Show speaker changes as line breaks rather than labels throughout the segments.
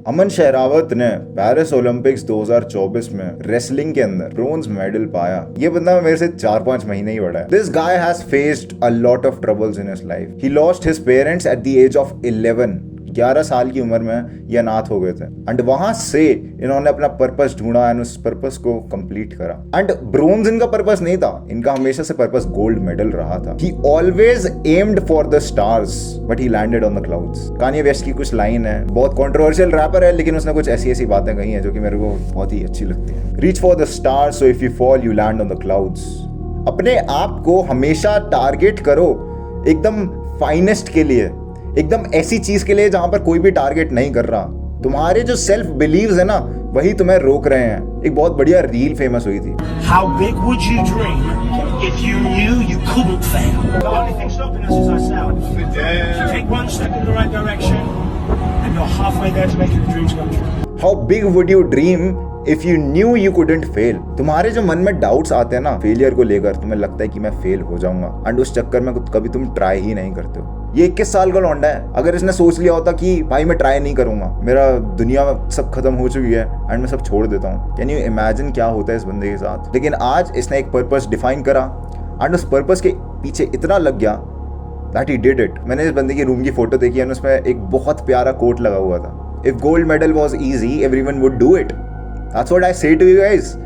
अमन शहरावत ने Paris Olympics 2024 में wrestling के अंदर ब्रोंज मेडल पाया। ये बंदा मेरे से 4-5 महीने ही बड़ा है। This guy has faced a lot of troubles in his life. He lost his parents at the age of 11 साल की उम्र में ये अनाथ हो गए थे। एंड वहां से इन्होंने अपना पर्पस ढूंढा एंड उस पर्पस को कंप्लीट करा। एंड ब्रोंज इनका पर्पस नहीं था, इनका हमेशा से पर्पस गोल्ड मेडल रहा था। ही always aimed for the stars but he landed on the clouds. Kanye West की कुछ लाइन है, बहुत कंट्रोवर्शियल रैपर है, लेकिन उसने कुछ ऐसी बातें कही हैं जो कि मेरे को बहुत ही अच्छी लगती है। Reach for the stars so if you fall you land on the clouds. अपने आप को हमेशा टारगेट करो एकदम फाइनेस्ट के लिए, एकदम ऐसी चीज के लिए जहां पर कोई भी टारगेट नहीं कर रहा। तुम्हारे जो सेल्फ बिलीव्स है ना, वही तुम्हें रोक रहे हैं। एक बहुत बढ़िया रील फेमस हुई थी।
How big would you dream if you knew you couldn't fail? The only thing stopping us is ourselves. Take one step in the right direction and you're halfway there to make your dreams come true.
How big would you dream if you knew you couldn't fail? तुम्हारे जो मन में doubts आते हैं ना failure को लेकर, तुम्हें लगता है कि मैं फेल हो जाऊंगा, एंड उस चक्कर में कभी तुम ट्राई ही नहीं करते हो। ये 21 साल का लौंडा है। अगर इसने सोच लिया होता कि भाई मैं ट्राई नहीं करूंगा, मेरा दुनिया में सब खत्म हो चुकी है एंड मैं सब छोड़ देता हूँ, कैन यू इमेजिन क्या होता है इस बंदे के साथ। लेकिन आज इसने एक पर्पस डिफाइन करा एंड उस पर्पस के पीछे इतना लग गया दैट ही डिड इट। मैंने इस बंदे की रूम की फोटो देखी एंड उसमें एक बहुत प्यारा कोट लगा हुआ था, if gold medal was easy everyone would do it. That's what I से टू यू गाइस।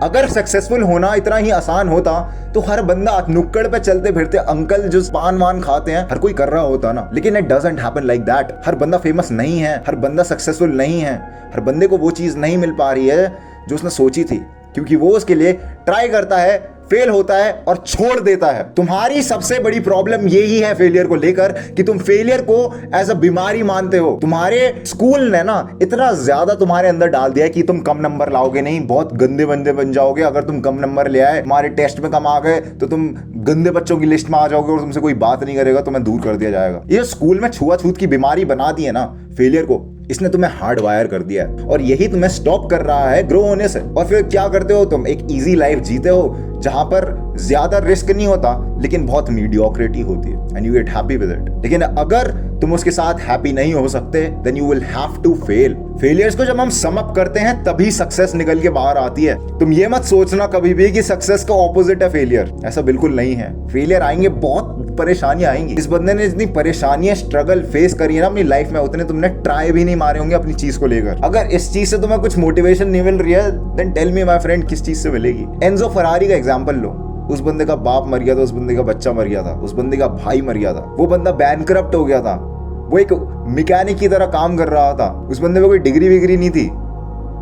अगर सक्सेसफुल होना इतना ही आसान होता तो हर बंदा नुक्कड़ पे चलते फिरते अंकल जो पान वान खाते हैं हर कोई कर रहा होता ना। लेकिन it doesn't happen like that. हर बंदा फेमस नहीं है, हर बंदा सक्सेसफुल नहीं है, हर बंदे को वो चीज नहीं मिल पा रही है जो उसने सोची थी, क्योंकि वो उसके लिए ट्राई करता है, फेल होता है और छोड़ देता है। तुम्हारी सबसे बड़ी प्रॉब्लम यही है फेलियर को लेकर कि तुम फेलियर को एज अ बीमारी मानते हो। तुम्हारे स्कूल ने ना इतना ज्यादा तुम्हारे अंदर डाल दिया है कि तुम कम नंबर लाओगे नहीं, बहुत गंदे बंदे बन जाओगे। अगर तुम कम नंबर ले आए, तुम्हारे टेस्ट में कम आ गए, तो तुम गंदे बच्चों की लिस्ट में आ जाओगे और तुमसे कोई बात नहीं करेगा, तुम्हें दूर कर दिया जाएगा। ये स्कूल में छुआछूत की बीमारी बना दी है ना फेलियर को, इसने तुम्हें हार्ड वायर कर दिया है और यही तुम्हें स्टॉप कर रहा है ग्रो होने से। और फिर क्या करते हो तुम? एक इजी लाइफ जीते हो जहां पर ज्यादा रिस्क नहीं होता लेकिन बहुत मीडियोक्रिटी होती है and you get happy with it. लेकिन अगर तुम उसके साथ हैप्पी नहीं हो सकते then you will have to fail. Failures को जब हम सम अप करते हैं तभी सक्सेस निकल के बाहर आती है। तुम ये मत सोचना कभी भी कि सक्सेस का ऑपोजिट है फेलियर, ऐसा बिल्कुल नहीं है। फेलियर आएंगे, बहुत परेशानियां आएंगी। इस बंदे ने जितनी परेशानियां स्ट्रगल फेस करी है ना अपनी लाइफ में, उतने तुमने ट्राई भी नहीं मारे होंगे अपनी चीज को लेकर। अगर इस चीज से तुम्हें कुछ मोटिवेशन नहीं मिल रही है then tell me my friend किस चीज से मिलेगी। एंजो फरारी का एग्जांपल लो। उस बंदे का बाप मर गया था, उस बंदे का बच्चा मर गया था, उस बंदे का भाई मर गया था, वो बंदा बैंकरप्ट हो गया था, वो एक मैकेनिक की तरह काम कर रहा था, उस बंदे में कोई डिग्री विग्री नहीं थी,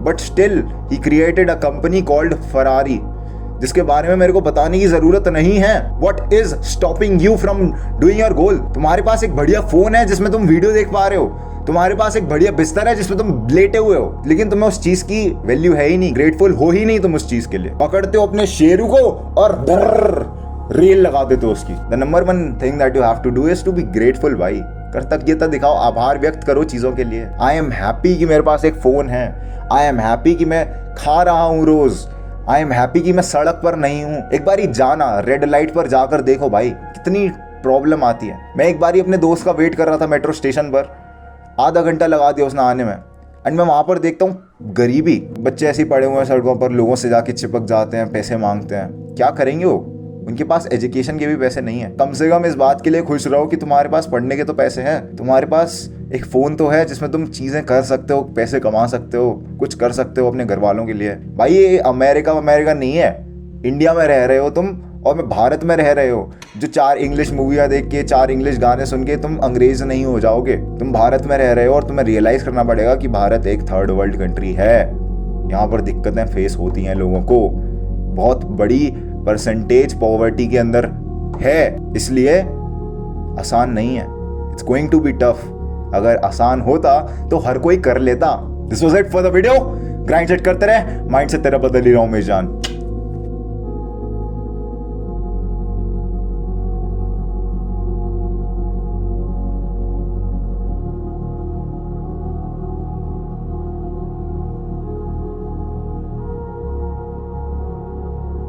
but still he created a company called Ferrari, जिसके बारे में मेरे को बताने की जरूरत नहीं है। What is stopping you from doing your goal? तुम्हारे पास एक बढ़िया फोन है जिसमें तुम वीडियो देख पा रहे हो, तुम्हारे पास एक बढ़िया बिस्तर है जिसमें तुम लेटे हुए हो, लेकिन तुम्हें उस चीज की वैल्यू है ही नहीं, ग्रेटफुल हो ही नहीं तुम उस चीज के लिए। पकड़ते हो अपने शेरू को और रेल लगा देते हो उसकी। The number one thing that you have to do is to be grateful. भाई कृतज्ञता दिखाओ, आभार व्यक्त करो चीजों के लिए। आई एम हैप्पी कि मेरे पास एक फोन है, आई एम हैप्पी कि मैं खा रहा हूं रोज, आई एम हैप्पी कि मैं सड़क पर नहीं हूं। एक बारी जाना, रेड लाइट पर जाकर देखो भाई कितनी प्रॉब्लम आती है। मैं एक बारी अपने दोस्त का वेट कर रहा था मेट्रो स्टेशन पर, आधा घंटा लगा दिया उसने आने में, एंड मैं वहां पर देखता हूँ गरीबी, बच्चे ऐसे ही पड़े हुए हैं सड़कों पर, लोगों से जाके चिपक जाते हैं, पैसे मांगते हैं। क्या करेंगे वो? उनके पास एजुकेशन के भी पैसे नहीं है। कम से कम इस बात के लिए खुश रहो कि तुम्हारे पास पढ़ने के तो पैसे हैं, तुम्हारे पास एक फोन तो है जिसमें तुम चीजें कर सकते हो, पैसे कमा सकते हो, कुछ कर सकते हो अपने घर वालों के लिए। भाई ये अमेरिका नहीं है, इंडिया में रह रहे हो तुम और मैं भारत में रह रहे हो। जो 4 इंग्लिश मूवियाँ देख के 4 इंग्लिश गाने सुन के तुम अंग्रेज नहीं हो जाओगे। तुम भारत में रह रहे हो और तुम्हें रियलाइज करना पड़ेगा कि भारत एक थर्ड वर्ल्ड कंट्री है। यहाँ पर दिक्कतें फेस होती हैं लोगों को, बहुत बड़ी परसेंटेज पॉवर्टी के अंदर है, इसलिए आसान नहीं है। It's going to be tough. अगर आसान होता तो हर कोई कर लेता। This was it for the video. Grindset करते रहे, माइंड से तेरा बदल ही रहा हूं मैं जान।